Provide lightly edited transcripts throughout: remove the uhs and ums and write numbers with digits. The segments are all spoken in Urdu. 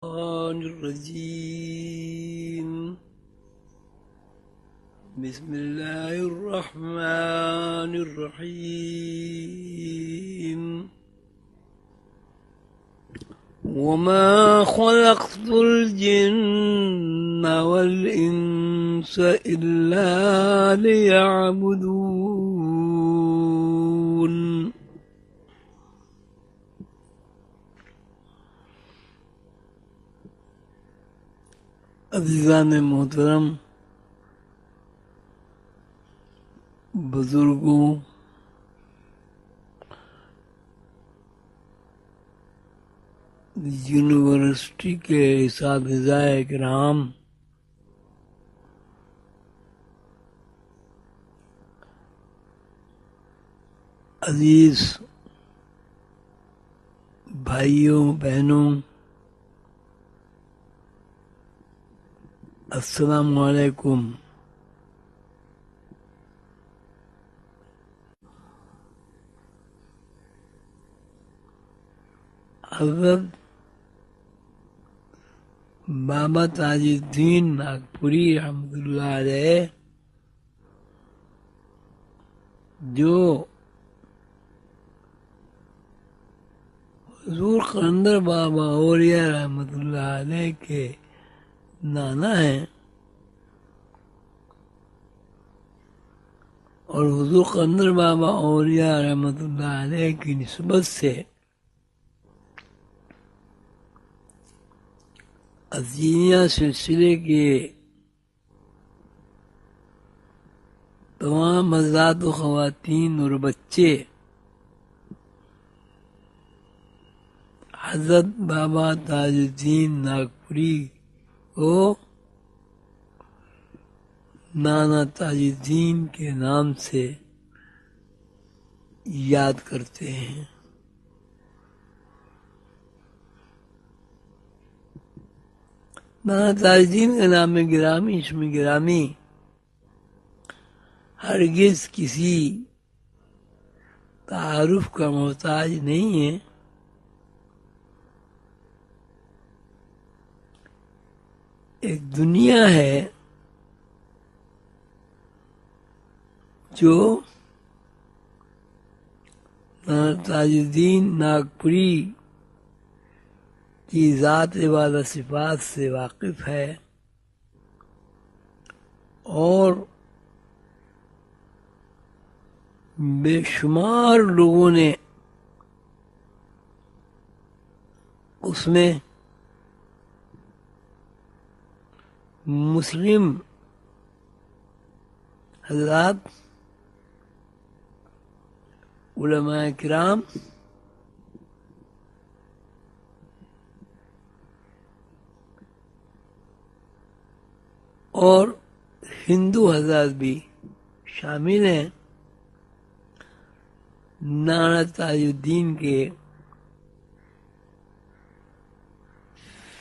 الرجيم بسم الله الرحمن الرحيم وما خلقت الجن والإنس إلا ليعبدون عزیزان محترم، بزرگوں، یونیورسٹی کے اساتذہ کرام، عزیز بھائیوں بہنوں، السلام علیکم۔ حضرت بابا تاج الدین ناگپوری رحمۃ اللہ علیہ جو حضور قلندر بابا اولیاء رحمۃ اللہ علیہ کے نانا ہیں، اور حضور قلندر بابا اولیاء رحمۃ اللہ علیہ کی نسبت سے عظیمیہ سلسلے کے تمام حضرات و خواتین اور بچے حضرت بابا تاج الدین ناگپوری کو نانا تاج الدین کے نام سے یاد کرتے ہیں۔ نانا تاج الدین کا نام گرامی، اسم گرامی ہرگز کسی تعارف کا محتاج نہیں ہے۔ ایک دنیا ہے جو نانا تاج الدین ناگپوری کی ذات والا صفات سے واقف ہے، اور بے شمار لوگوں نے اس میں مسلم حضرات، علماء کرام اور ہندو حضرات بھی شامل ہیں۔ نانا تاج الدین کے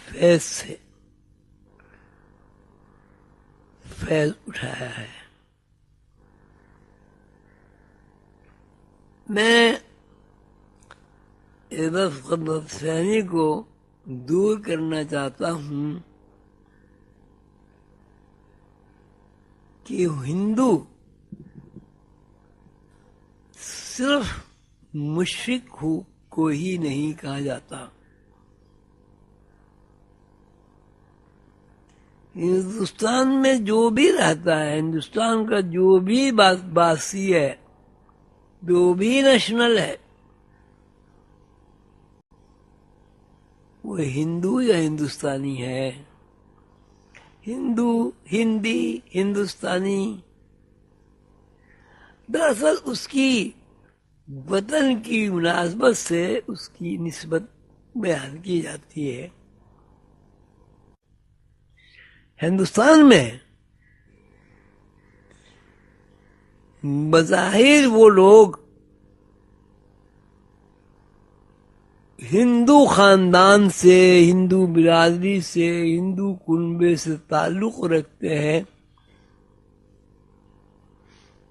فیض سے فیض اٹھایا ہے۔ میں اس غلط فہمی کو دور کرنا چاہتا ہوں کہ ہندو صرف مشرق کو ہی نہیں کہا جاتا۔ ہندوستان میں جو بھی رہتا ہے، ہندوستان کا جو بھی باسی ہے، جو بھی نیشنل ہے، وہ ہندو یا ہندوستانی ہے۔ ہندو، ہندی، ہندوستانی، دراصل اس کی وطن کی مناسبت سے اس کی نسبت بیان کی جاتی ہے۔ ہندوستان میں بظاہر وہ لوگ ہندو خاندان سے، ہندو برادری سے، ہندو کنبے سے تعلق رکھتے ہیں،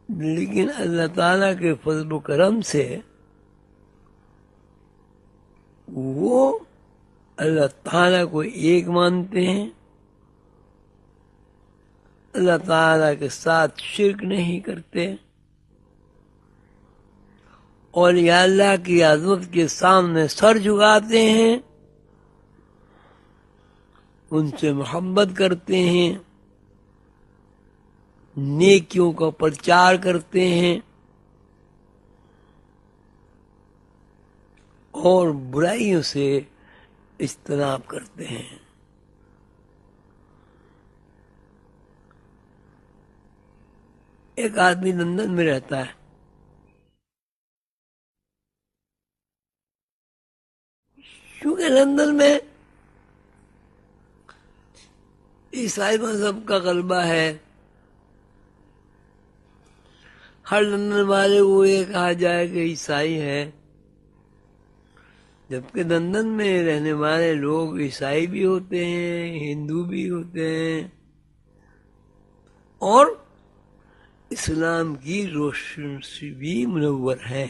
لیکن اللہ تعالیٰ کے فضل و کرم سے وہ اللہ تعالیٰ کو ایک مانتے ہیں، اللہ تعالیٰ کے ساتھ شرک نہیں کرتے، اور یا اللہ کی عظمت کے سامنے سر جھکاتے ہیں، ان سے محبت کرتے ہیں، نیکیوں کا پرچار کرتے ہیں اور برائیوں سے اجتناب کرتے ہیں۔ ایک آدمی لندن میں رہتا ہے، کیونکہ لندن میں عیسائی مذہب کا غلبہ ہے، ہر لندن والے کو یہ کہا جائے کہ عیسائی ہے، جبکہ لندن میں رہنے والے لوگ عیسائی بھی ہوتے ہیں، ہندو بھی ہوتے ہیں، اور اسلام کی روشنی سے بھی منور ہے۔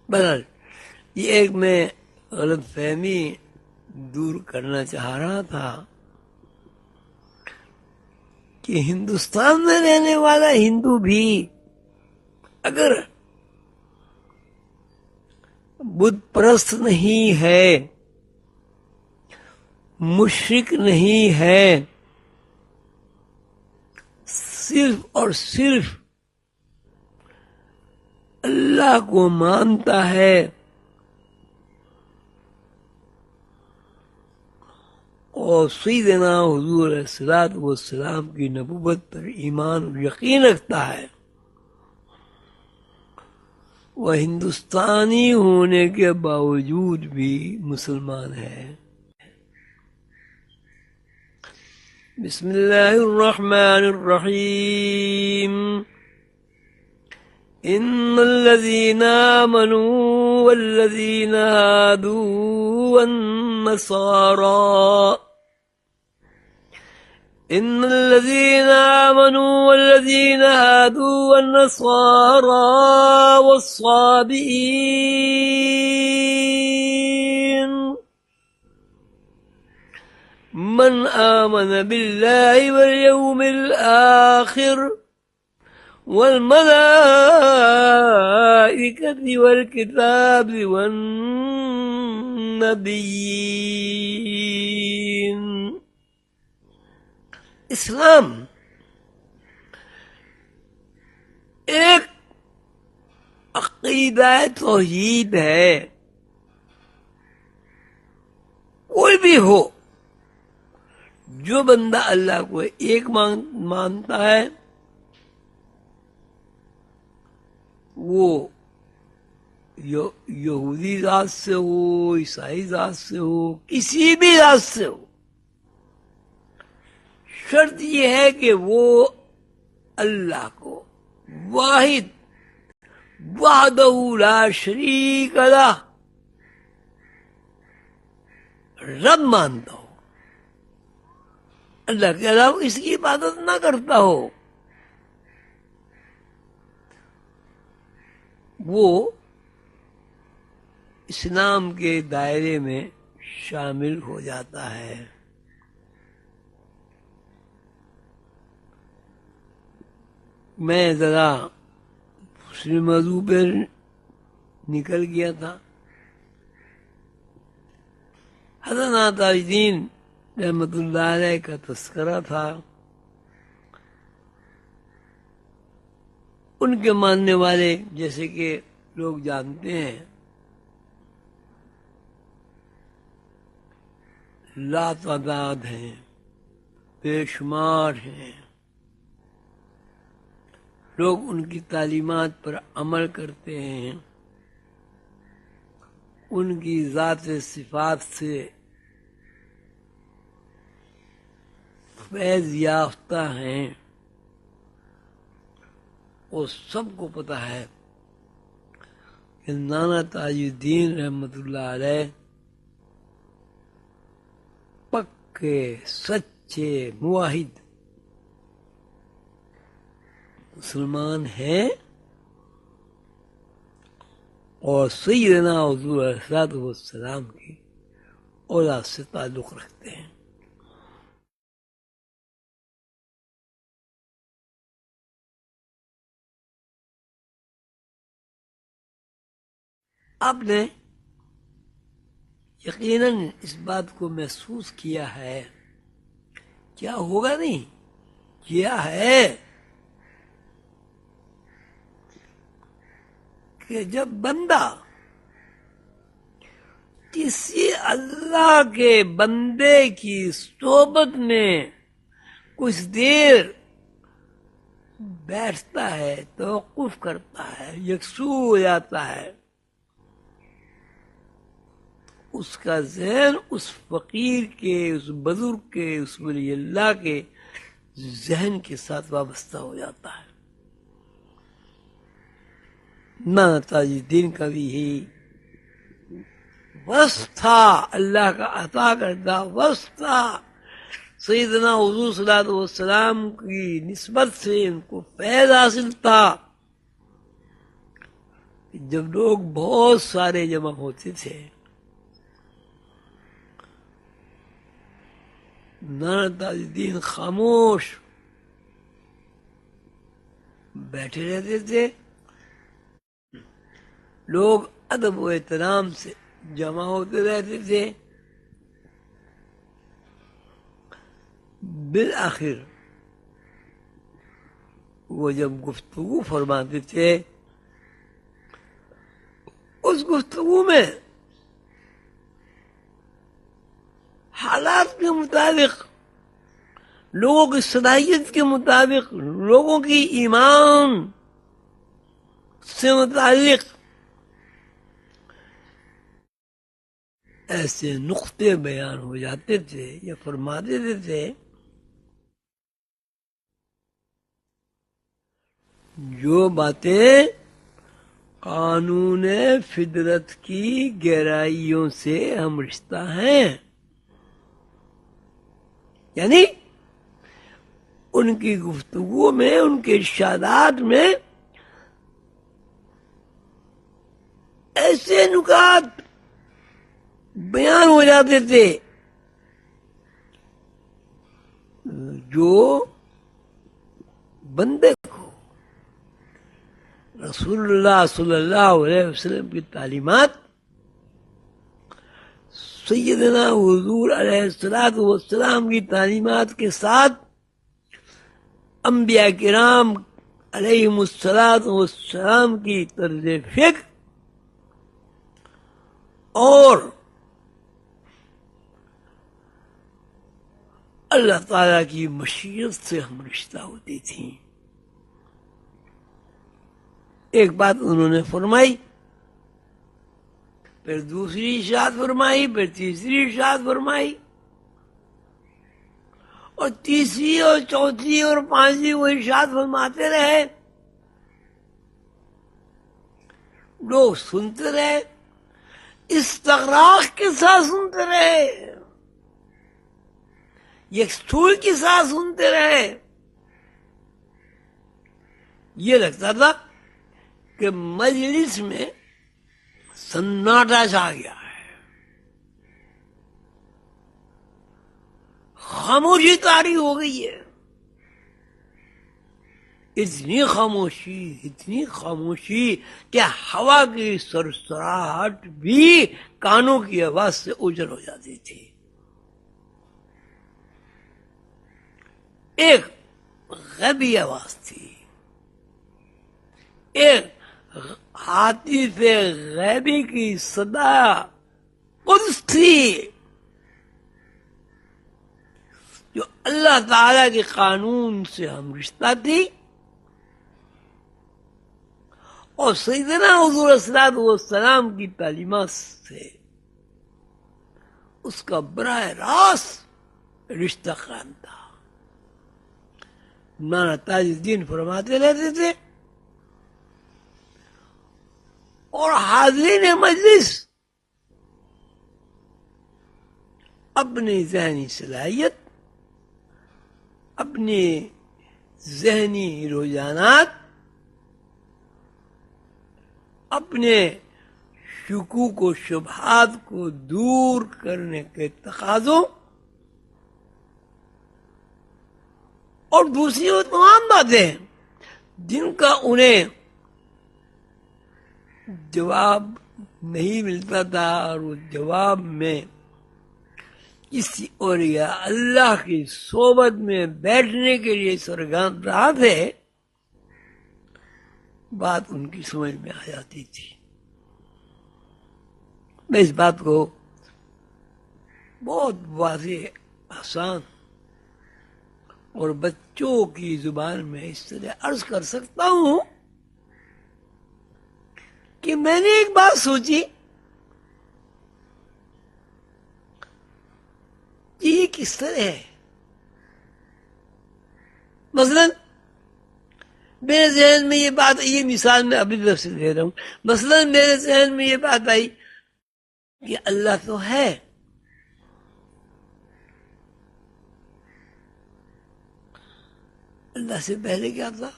بہرحال یہ ایک میں غلط فہمی دور کرنا چاہ رہا تھا کہ ہندوستان میں رہنے والا ہندو بھی اگر بت پرست نہیں ہے، مشرک نہیں ہے، صرف اور صرف اللہ کو مانتا ہے اور سیدنا حضور علیہ الصلوۃ والسلام کی نبوت پر ایمان و یقین رکھتا ہے، وہ ہندوستانی ہونے کے باوجود بھی مسلمان ہے۔ بسم اللہ الرحمن الرحیم۔ ان الذين آمنوا والذين هادوا والنصارى إن الذين آمنوا والذين هادوا والنصارى والصابئين من آمن بالله واليوم الآخر والملائكة والكتاب والنبيين۔ اسلام ایک عقیدہ توحید ہے، کوئی بھی ہو جو بندہ اللہ کو ایک مانتا ہے وہ یہودی ذات سے ہو، عیسائی ذات سے ہو، کسی بھی ذات سے ہو، شرط یہ ہے کہ وہ اللہ کو واحد وحدہ لا شریک لہ رب مانتا ہو، اللہ کے علاوہ اس کی عبادت نہ کرتا ہو، وہ اسلام کے دائرے میں شامل ہو جاتا ہے۔ میں ذرا دوسرے موضوع پہ نکل گیا تھا۔ حضرت تاج الدین رحمۃ اللہ علیہ کا تذکرہ تھا، ان کے ماننے والے جیسے کہ لوگ جانتے ہیں لا تعداد ہیں، بے شمار ہیں، لوگ ان کی تعلیمات پر عمل کرتے ہیں، ان کی ذات صفات سے فیض یافتہ ہیں، وہ سب کو پتہ ہے کہ نانا تاج الدین رحمۃ اللہ علیہ پکے سچے موحد مسلمان ہیں، اور سیدنا حضور علیہ السلام کی اولاد سے تعلق رکھتے ہیں. آپ نے یقیناً اس بات کو محسوس کیا ہے، کیا ہوگا نہیں کیا ہے، کہ جب بندہ کسی اللہ کے بندے کی صحبت میں کچھ دیر بیٹھتا ہے، توقف کرتا ہے، یکسو ہو جاتا ہے، اس کا ذہن اس فقیر کے، اس بزرگ کے، اس ولی اللہ کے ذہن کے ساتھ وابستہ ہو جاتا ہے. مولانا تاج الدین کا بھی یہی وصف تھا، اللہ کا عطا کردہ وصف تھا. سیدنا حضور صلی اللہ علیہ وسلم کی نسبت سے ان کو فیض حاصل تھا. جب لوگ بہت سارے جمع ہوتے تھے، مولانا تاج الدین خاموش بیٹھے رہتے تھے، لوگ ادب و احترام سے جمع ہوتے رہتے تھے. بالآخر وہ جب گفتگو فرماتے تھے، اس گفتگو میں حالات کے مطابق، لوگوں کی صلاحیت کے مطابق، لوگوں کی ایمان سے متعلق ایسے نقطے بیان ہو جاتے تھے یا فرما دیتے تھے جو باتیں قانون فطرت کی گہرائیوں سے ہم رشتہ ہیں. یعنی ان کی گفتگو میں، ان کے ارشادات میں ایسے نکات بیان ہو جاتے تھے جو بندے کو رسول اللہ صلی اللہ علیہ وسلم کی تعلیمات، سیدنا حضور علیہ السلام کی تعلیمات کے ساتھ انبیاء کرام علیہم السلام کی طرز فکر اور اللہ تعالیٰ کی مشیت سے ہم رشتہ ہوتی تھی. ایک بات انہوں نے فرمائی، پھر دوسری ارشاد فرمائی، پھر تیسری ارشاد فرمائی، اور تیسری اور چوتھی اور پانچویں وہ ارشاد فرماتے رہے. لوگ سنتے رہے، استغراق کے ساتھ سنتے رہے، یکسوئی کے ساتھ سنتے رہے. یہ لگتا تھا کہ مجلس میں سناٹا چھا گیا ہے، خاموشی طاری ہو گئی ہے. اتنی خاموشی کہ ہوا کی سرسراہٹ بھی کانوں کی آواز سے اوجھل ہو جاتی تھی. ایک غیبی آواز تھی، ایک عاطف غیبی کی صدا قدس تھی جو اللہ تعالی کے قانون سے ہم رشتہ تھی، اور سیدنا حضور صلی اللہ علیہ وسلم کی تعلیمات سے اس کا براہ راست رشتہ قائم تھا. مولانا تاج الدین فرماتے رہتے تھے، اور حاضرین مجلس اپنی ذہنی صلاحیت، اپنے ذہنی رجحانات، اپنے شکوک و شبہات کو دور کرنے کے تقاضوں اور دوسری وہ تمام باتیں ہیں جن کا انہیں جواب نہیں ملتا تھا، اور وہ جواب میں کسی اور یا اللہ کی صحبت میں بیٹھنے کے لیے سرگرم رہا تھے، بات ان کی سمجھ میں آ جاتی تھی۔ میں اس بات کو بہت واضح، آسان اور بچوں کی زبان میں اس طرح عرض کر سکتا ہوں کہ میں نے ایک بات سوچی کہ یہ کس طرح ہے۔ مثلا میرے ذہن میں یہ بات، یہ مثال میں ابھی طرف سے دے رہا ہوں، مثلا میرے ذہن میں یہ بات آئی کہ اللہ تو ہے، اللہ سے پہلے کیا تھا؟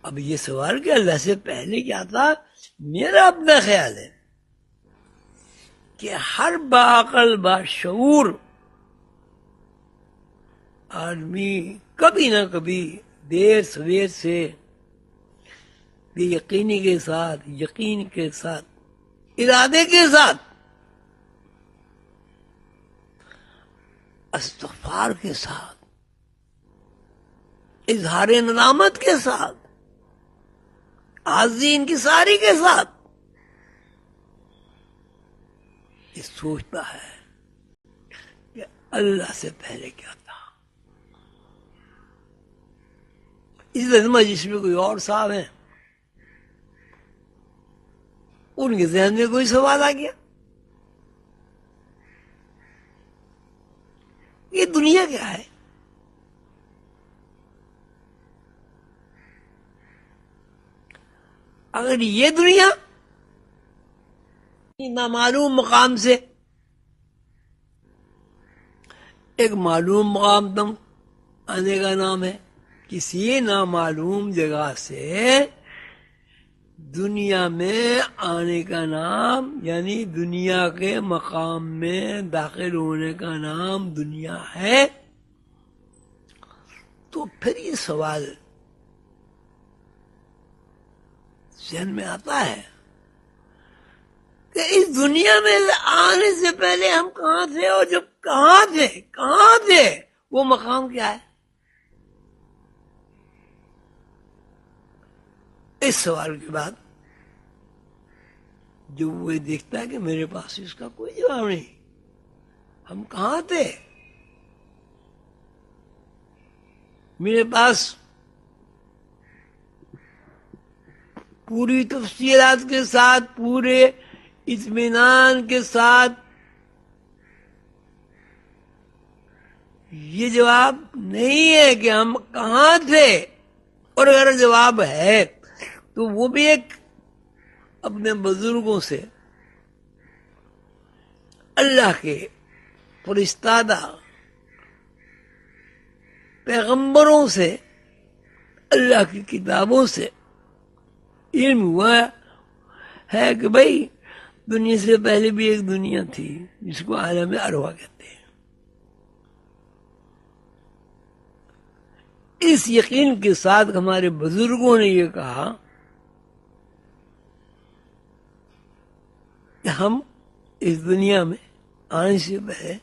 اب یہ سوال کہ اللہ سے پہلے کیا تھا، میرا اپنا خیال ہے کہ ہر باعقل باشعور آدمی کبھی نہ کبھی دیر سویر سے بے یقینی کے ساتھ، یقین کے ساتھ، ارادے کے ساتھ، استغفار کے ساتھ، اظہار ندامت کے ساتھ، عاجزی انکساری کے ساتھ یہ سوچتا ہے کہ اللہ سے پہلے کیا تھا۔ اس لئے جس میں کوئی اور صاحب ہیں، ان کے ذہن میں کوئی سوال آ گیا، یہ دنیا کیا ہے؟ اگر یہ دنیا نامعلوم مقام سے ایک معلوم مقام تم آنے کا نام ہے، کسی نامعلوم جگہ سے دنیا میں آنے کا نام، یعنی دنیا کے مقام میں داخل ہونے کا نام دنیا ہے، تو پھر یہ سوال ذہن میں آتا ہے کہ اس دنیا میں آنے سے پہلے ہم کہاں تھے، اور جب کہاں تھے وہ مقام کیا ہے؟ اس سوال کے بعد جو وہ دیکھتا ہے کہ میرے پاس اس کا کوئی جواب نہیں، ہم کہاں تھے، میرے پاس پوری تفصیلات کے ساتھ، پورے اطمینان کے ساتھ یہ جواب نہیں ہے کہ ہم کہاں تھے، اور اگر جواب ہے تو وہ بھی ایک اپنے بزرگوں سے، اللہ کے فرستادہ پیغمبروں سے، اللہ کی کتابوں سے علم ہوا ہے کہ بھائی دنیا سے پہلے بھی ایک دنیا تھی جس کو عالم ارواح کہتے ہیں۔ اس یقین کے ساتھ ہمارے بزرگوں نے یہ کہا کہ ہم اس دنیا میں آنے سے پہلے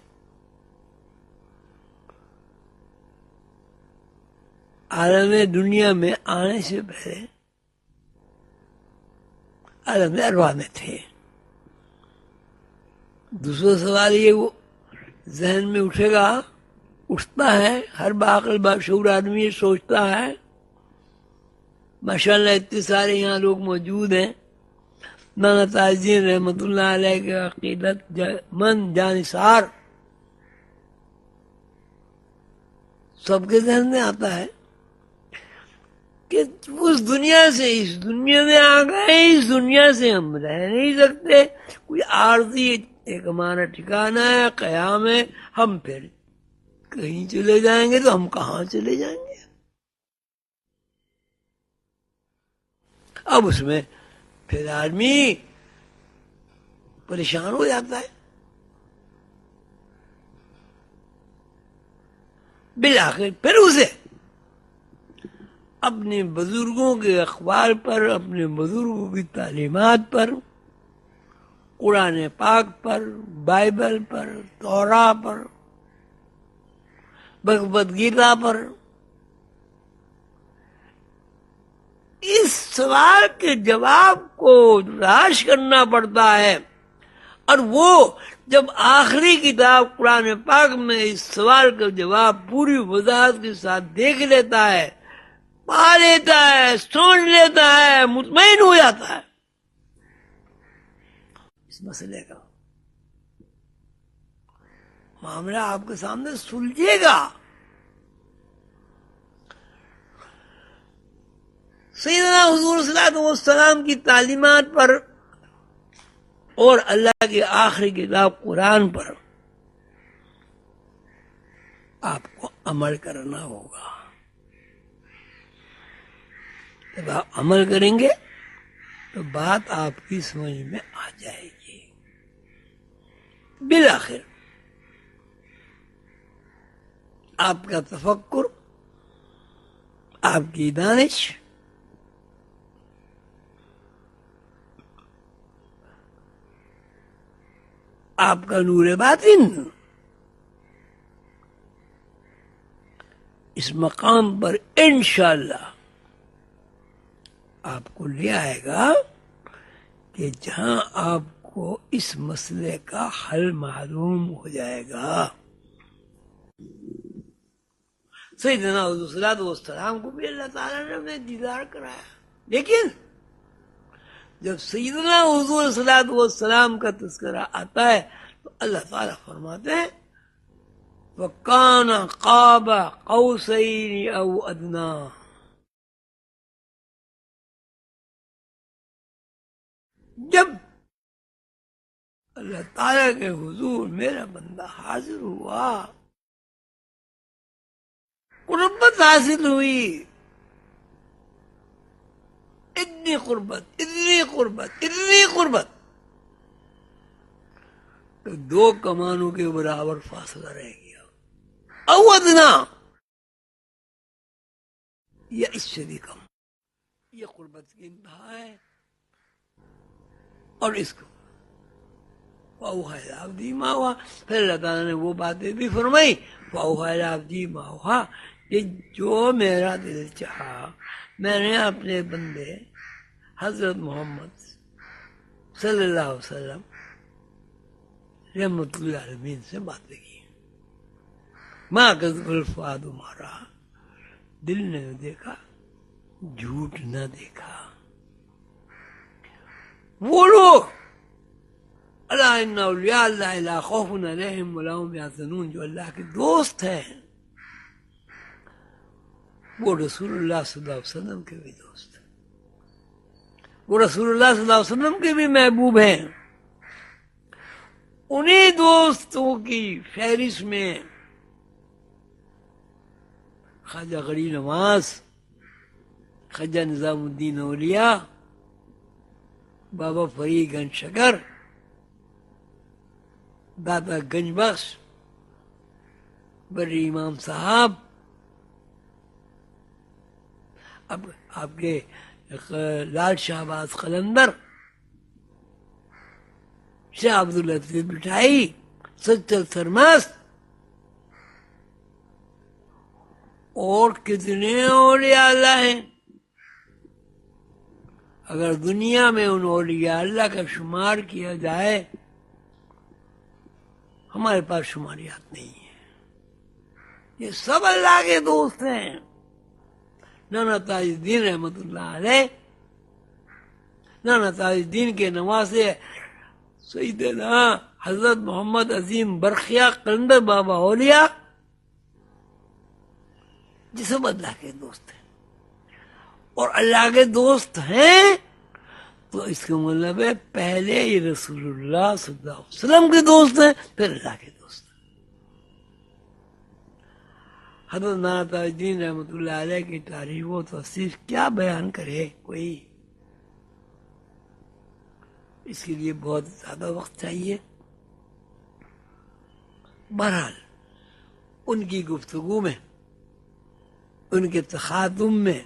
عالم دنیا میں آنے سے پہلے عالم ارواح میں تھے۔ دوسرا سوال یہ وہ ذہن میں اٹھتا ہے، ہر باعقل باشعور آدمی یہ سوچتا ہے۔ ماشاءاللہ اتنے سارے یہاں لوگ موجود ہیں، مولانا تاج الدین رحمت اللہ علیہ کے عقیدت مند جانثار، سب کے ذہن میں آتا ہے کہ اس دنیا سے اس دنیا میں آ گئے، اس دنیا سے ہم رہ نہیں سکتے، کوئی عارضی ایک ہمارا ٹھکانہ ہے، قیام ہے، ہم پھر کہیں چلے جائیں گے تو ہم کہاں چلے جائیں گے؟ اب اس میں پھر آدمی پریشان ہو جاتا ہے. بالآخر پھر اسے اپنے بزرگوں کے اخبار پر، اپنے بزرگوں کی تعلیمات پر، قرآن پاک پر، بائبل پر، تورا پر، بھگوت گیتا پر اس سوال کے جواب کو تلاش کرنا پڑتا ہے. اور وہ جب آخری کتاب قرآن پاک میں اس سوال کا جواب پوری وضاحت کے ساتھ دیکھ لیتا ہے، پا لیتا ہے، سمجھ لیتا ہے، مطمئن ہو جاتا ہے اس مسئلے کا، معاملہ آپ کے سامنے سلجھے گا. سیدنا حضور صلی اللہ علیہ وسلم کی تعلیمات پر اور اللہ کی آخری کتاب قرآن پر آپ کو عمل کرنا ہوگا. جب آپ عمل کریں گے تو بات آپ کی سمجھ میں آ جائے گی. بالآخر آپ کا تفکر، آپ کی دانش، آپ کا نور باطن اس مقام پر انشاءاللہ آپ کو لے آئے گا کہ جہاں آپ کو اس مسئلے کا حل معلوم ہو جائے گا. سیدنا حضور صلی اللہ علیہ وسلم کو بھی اللہ تعالیٰ نے اپنے دیدار کرایا، لیکن جب سیدنا حضور صلی اللہ علیہ وسلم کا تذکرہ آتا ہے تو اللہ تعالیٰ فرماتے ہیں وَكَانَ قَابَ قَوْسَيْنِ أَوْ أَدْنَىٰ. جب اللہ تعالیٰ کے حضور میرا بندہ حاضر ہوا، قربت حاصل ہوئی، اتنی قربت، اتنی قربت، اتنی قربت کہ 2 کمانوں کے برابر فاصلہ رہ گیا. او ادنا، یا اس سے بھی کم. یہ قربت کی انتہا ہے. اور اس کو فَأَوْحَىٰ إِلَىٰ عَبْدِهِ مَا أَوْحَىٰ، پھر اللہ تعالیٰ نے وہ باتیں بھی فرمائی فَأَوْحَىٰ إِلَىٰ عَبْدِهِ مَا أَوْحَىٰ کہ جو میرا دل چاہا میں نے اپنے بندے حضرت محمد صلی اللہ علیہ وسلم رحمت اللہ عالمین سے باتیں کی. مَا كَذَبَ الْفُؤَادُ مَا رَأَىٰ، دل نے دیکھا، جھوٹ نہ دیکھا. وہ لوگ الا ان اولیاء اللہ لا خوف علیہم ولا هم یحزنون جو اللہ کے دوست ہیں، وہ رسول اللہ صلی اللہ علیہ وسلم کے بھی دوست ہیں، وہ رسول اللہ صلی اللہ علیہ وسلم کے بھی محبوب ہیں. انہی دوستوں کی فہرست میں خواجہ غری نواز، خواجہ نظام الدین اولیاء، بابا فرید گنج شکر، دادا گنج بخش، بڑی امام صاحب، اب آپ کے لال شہباز قلندر، شاہ عبداللطیف بٹھائی، سچل سرمست اور کتنے اولیاء اللہ ہیں. اگر دنیا میں ان اولیاء اللہ کا شمار کیا جائے، ہمارے پاس شماریات نہیں ہے. یہ سب اللہ کے دوست ہیں. نانا تاج الدین رحمت اللہ علیہ، نانا تاج الدین کے نواسے سیدنا حضرت محمد عظیم برقیہ قلندر بابا اولیاء، یہ سب اللہ کے دوست ہیں. اور اللہ کے دوست ہیں تو اس کا مطلب ہے پہلے یہ رسول اللہ صلی اللہ علیہ وسلم کے دوست ہیں، پھر اللہ کے دوست ہیں. حضرت نانا تاج الدین رحمت اللہ علیہ کی تعریف و توصیف کیا بیان کرے کوئی. اس کے لیے بہت زیادہ وقت چاہیے. بہرحال ان کی گفتگو میں، ان کے تخاطب میں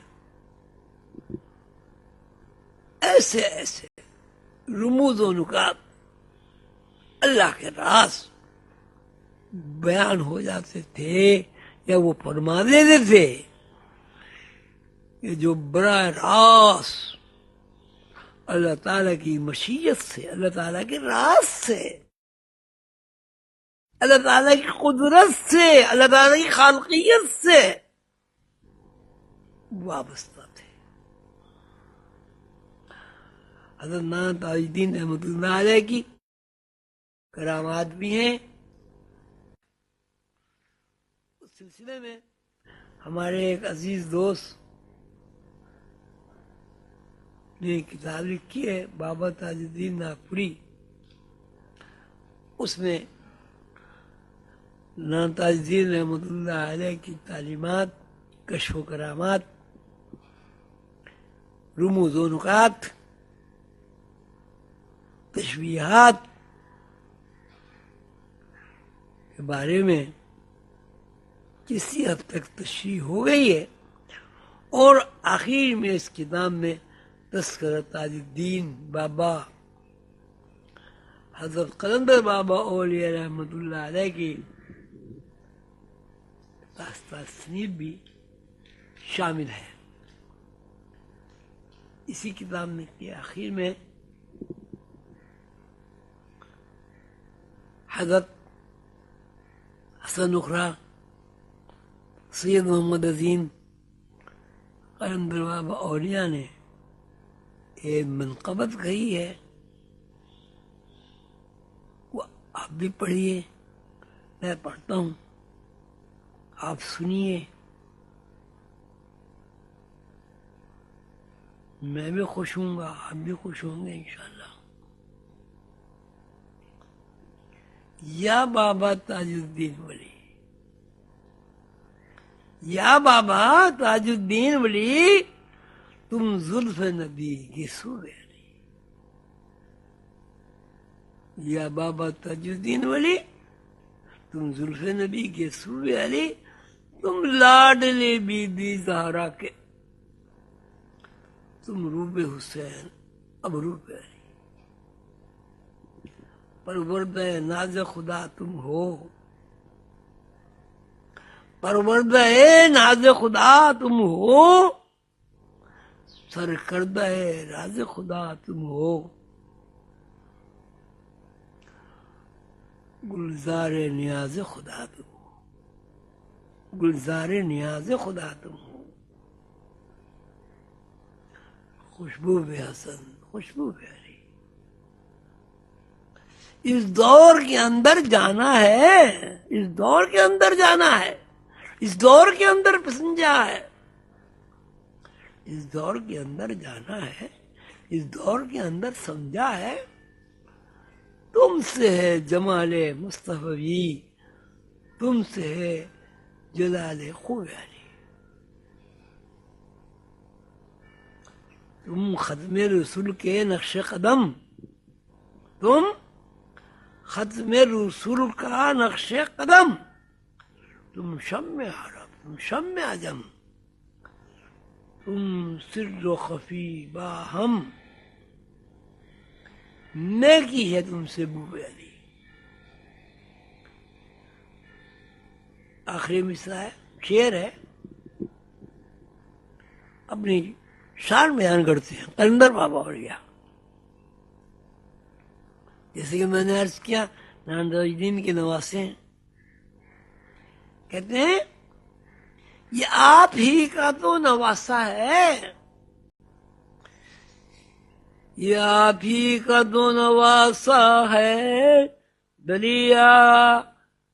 ایسے ایسے رموز و نکات، اللہ کے راز بیان ہو جاتے تھے یا وہ فرما دیتے تھے کہ جو براہ راست اللہ تعالیٰ کی مشیت سے، اللہ تعالیٰ کے راز سے، اللہ تعالیٰ کی قدرت سے، اللہ تعالیٰ کی خالقیت سے وابستہ تھے. حضرت مولانا تاج الدین رحمۃ اللہ علیہ کی کرامات بھی ہیں. اس سلسلے میں ہمارے ایک عزیز دوست نے ایک کتاب لکھی ہے، بابا تاج الدین ناگپوری. اس میں مولانا تاج الدین رحمۃ اللہ علیہ کی تعلیمات، کشف و کرامات، رموز و نکات، تشبیہات کے بارے میں کسی حد تک تشریح ہو گئی ہے. اور آخر میں اس کتاب میں تذکرہ تاج الدین بابا حضرت قلندر بابا اولیاء رحمۃ اللہ علیہ کی تصنیف بھی شامل ہے. اسی کتاب میں کے آخر میں حضرت حسن نخرہ سید محمد عظیم قلندر بابا اولیاء نے ایک منقبت کہی ہے، وہ آپ بھی پڑھیے، میں پڑھتا ہوں، آپ سنیے، میں بھی خوش ہوں گا، آپ بھی خوش ہوں گے انشاءاللہ. یا بابا تاج الدین ولی، یا بابا تاج الدین ولی، تم زلف نبی کی سوئے علی. یا بابا تاج الدین ولی، تم زلف نبی کے سوئے علی، تم لاڈلے بی بی زہرا کے، تم روب حسین اب روب علی. پروردہ ناز خدا تم ہو، پروردہ ناز خدا تم ہو، سرکردہ راز خدا تم ہو، گلزار نیاز خدا تم ہو، گلزار نیاز خدا تم ہو، خوشبو حسن خوشبو علی. اس دور کے اندر جانا ہے، اس دور کے اندر جانا ہے، اس دور کے اندر پسنجا ہے، اس دور کے اندر جانا ہے، اس دور کے اندر سمجھا ہے. تم سے ہے جمال مصطفی، تم سے ہے جلال خوب علی. تم ختم رسول کے نقش قدم، تم ختم رسول کا نقش قدم، تم شمع عرب، تم شمع عجم، تم سر و خفی باہم، میں کی ہے تم سے بو علی. آخری مصرع ہے، شعر ہے، اپنی شان بیان کرتے ہیں قلندر بابا اولیاء. جیسے کہ میں نے عرض کیا، مولانا تاج الدین کے نواسے ہیں، کہتے ہیں یہ آپ ہی کا تو نواسا ہے، یہ آپ ہی کا تو نواسا ہے، دریا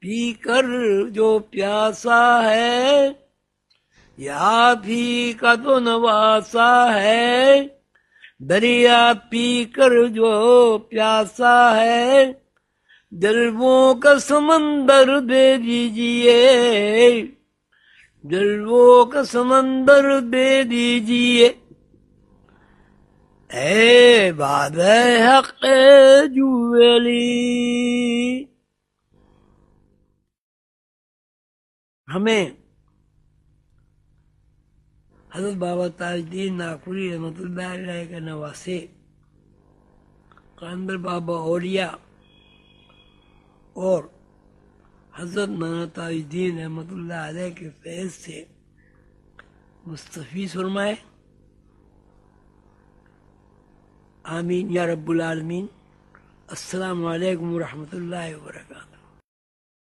پی کر جو پیاسا ہے، یہ آپ ہی کا تو نواسا ہے، دریا پی کر جو پیاسا ہے، جلووں کا سمندر دے دیجئے، جلووں کا سمندر دے دیجئے، اے باب حق جویلی، ہمیں حضرت بابا تاج الدین ناگپوری رحمۃ اللہ علیہ کا نواسے قلندر بابا اولیاء اور حضرت مولانا تاج الدین رحمۃ اللہ علیہ کے فیض سے مستفیض فرمائے. آمین یا رب العالمین. السلام علیکم ورحمۃ اللہ وبرکاتہ.